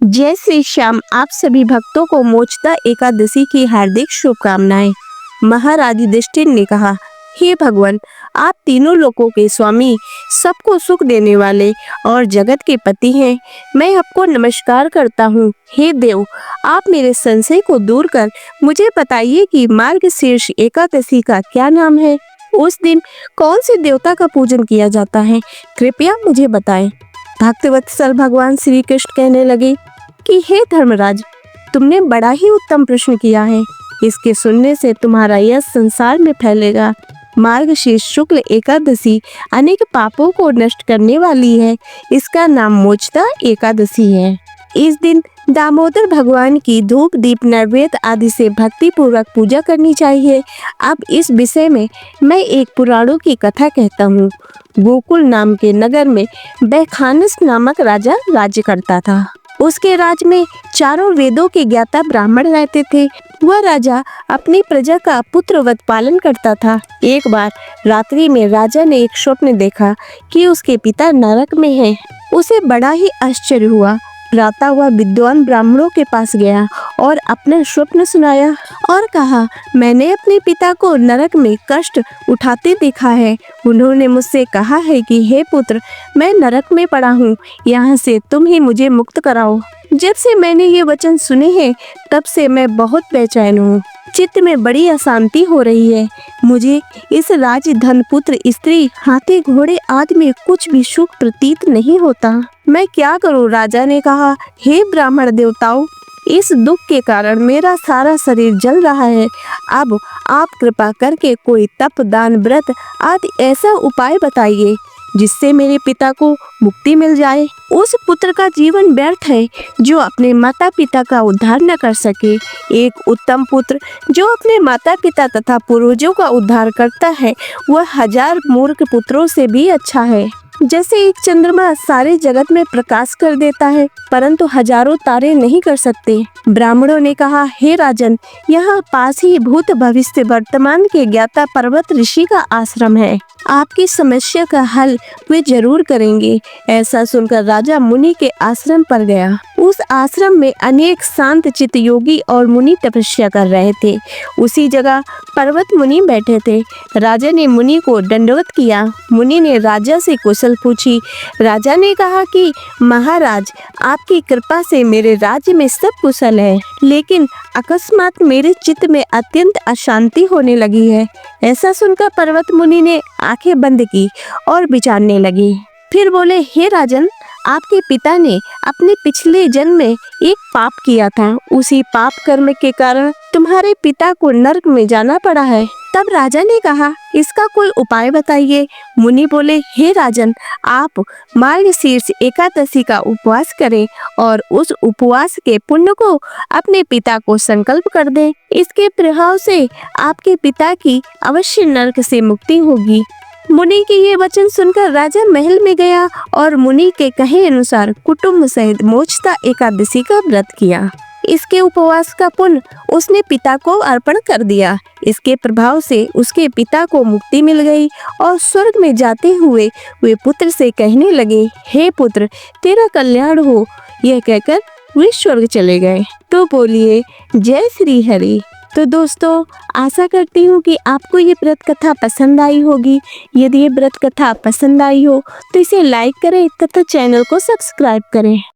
जय श्री श्याम। आप सभी भक्तों को मोक्षदा एकादशी की हार्दिक शुभकामनाएं। महाराज युधिष्ठिर ने कहा, हे भगवान, आप तीनों लोकों के स्वामी, सबको सुख देने वाले और जगत के पति हैं। मैं आपको नमस्कार करता हूँ। हे देव, आप मेरे संशय को दूर कर मुझे बताइए कि मार्गशीर्ष एकादशी का क्या नाम है। उस दिन कौन से देवता का पूजन किया जाता है, कृपया मुझे बताएं। भक्तवत्सल भगवान श्री कृष्ण कहने लगे कि हे धर्मराज, तुमने बड़ा ही उत्तम प्रश्न किया है। इसके सुनने से तुम्हारा यश संसार में फैलेगा। मार्गशीर्ष शुक्ल एकादशी अनेक पापों को नष्ट करने वाली है। इसका नाम मोक्षदा एकादशी है। इस दिन दामोदर भगवान की धूप दीप नैवेद्य आदि से भक्ति पूर्वक पूजा करनी चाहिए। अब इस विषय में मैं एक पुराणों की कथा कहता हूँ। गोकुल नाम के नगर में बैखानस नामक राजा राज्य करता था। उसके राज्य में चारों वेदों के ज्ञाता ब्राह्मण रहते थे। वह राजा अपनी प्रजा का पुत्रवत पालन करता था। एक बार रात्रि में राजा ने एक स्वप्न देखा कि उसके पिता नरक में हैं। उसे बड़ा ही आश्चर्य हुआ। प्रातः हुआ विद्वान ब्राह्मणों के पास गया और अपना स्वप्न सुनाया और कहा, मैंने अपने पिता को नरक में कष्ट उठाते देखा है। उन्होंने मुझसे कहा है कि हे पुत्र, मैं नरक में पड़ा हूँ, यहाँ से तुम ही मुझे मुक्त कराओ। जब से मैंने ये वचन सुने हैं तब से मैं बहुत बेचैन हूँ। चित्त में बड़ी अशांति हो रही है। मुझे इस राज्य धन पुत्र स्त्री हाथी घोड़े आदि में कुछ भी सुख प्रतीत नहीं होता। मैं क्या करूं? राजा ने कहा, हे ब्राह्मण देवताओं, इस दुख के कारण मेरा सारा शरीर जल रहा है। अब आप कृपा करके कोई तप दान व्रत आदि ऐसा उपाय बताइए जिससे मेरे पिता को मुक्ति मिल जाए। उस पुत्र का जीवन व्यर्थ है जो अपने माता पिता का उद्धार न कर सके। एक उत्तम पुत्र जो अपने माता पिता तथा पूर्वजों का उद्धार करता है, वह 1000 मूर्ख पुत्रों से भी अच्छा है। जैसे एक चंद्रमा सारे जगत में प्रकाश कर देता है, परंतु हजारों तारे नहीं कर सकते। ब्राह्मणों ने कहा, हे राजन, यहाँ पास ही भूत भविष्य वर्तमान के ज्ञाता पर्वत ऋषि का आश्रम है। आपकी समस्या का हल वे जरूर करेंगे। ऐसा सुनकर राजा मुनि के आश्रम पर गया। उस आश्रम में अनेक शांत चित्त योगी और मुनि तपस्या कर रहे थे। उसी जगह पर्वत मुनि बैठे थे। राजा ने मुनि को दंडवत किया। मुनि ने राजा से कुशल पूछी। राजा ने कहा कि महाराज, आपकी कृपा से मेरे राज्य में सब कुशल है, लेकिन अकस्मात मेरे चित्त में अत्यंत अशांति होने लगी है। ऐसा सुनकर पर्वत मुनि ने आंखें बंद की और विचारने लगे। फिर बोले, हे राजन, आपके पिता ने अपने पिछले जन्म में एक पाप किया था। उसी पाप कर्म के कारण तुम्हारे पिता को नरक में जाना पड़ा है। तब राजा ने कहा, इसका कोई उपाय बताइए। मुनि बोले, हे राजन, आप मार्गशीर्ष एकादशी का उपवास करें और उस उपवास के पुण्य को अपने पिता को संकल्प कर दें। इसके प्रभाव से आपके पिता की अवश्य नरक से मुक्ति होगी। मुनि के ये वचन सुनकर राजा महल में गया और मुनि के कहे अनुसार कुटुंब सहित मोक्षदा एकादशी का व्रत किया। इसके उपवास का पुण्य उसने पिता को अर्पण कर दिया। इसके प्रभाव से उसके पिता को मुक्ति मिल गई और स्वर्ग में जाते हुए वे पुत्र से कहने लगे, हे पुत्र, तेरा कल्याण हो। यह कहकर वे स्वर्ग चले गए। तो बोलिए जय श्री हरि। तो दोस्तों, आशा करती हूँ कि आपको ये व्रत कथा पसंद आई होगी। यदि ये व्रत कथा पसंद आई हो तो इसे लाइक करें तथा चैनल को सब्सक्राइब करें।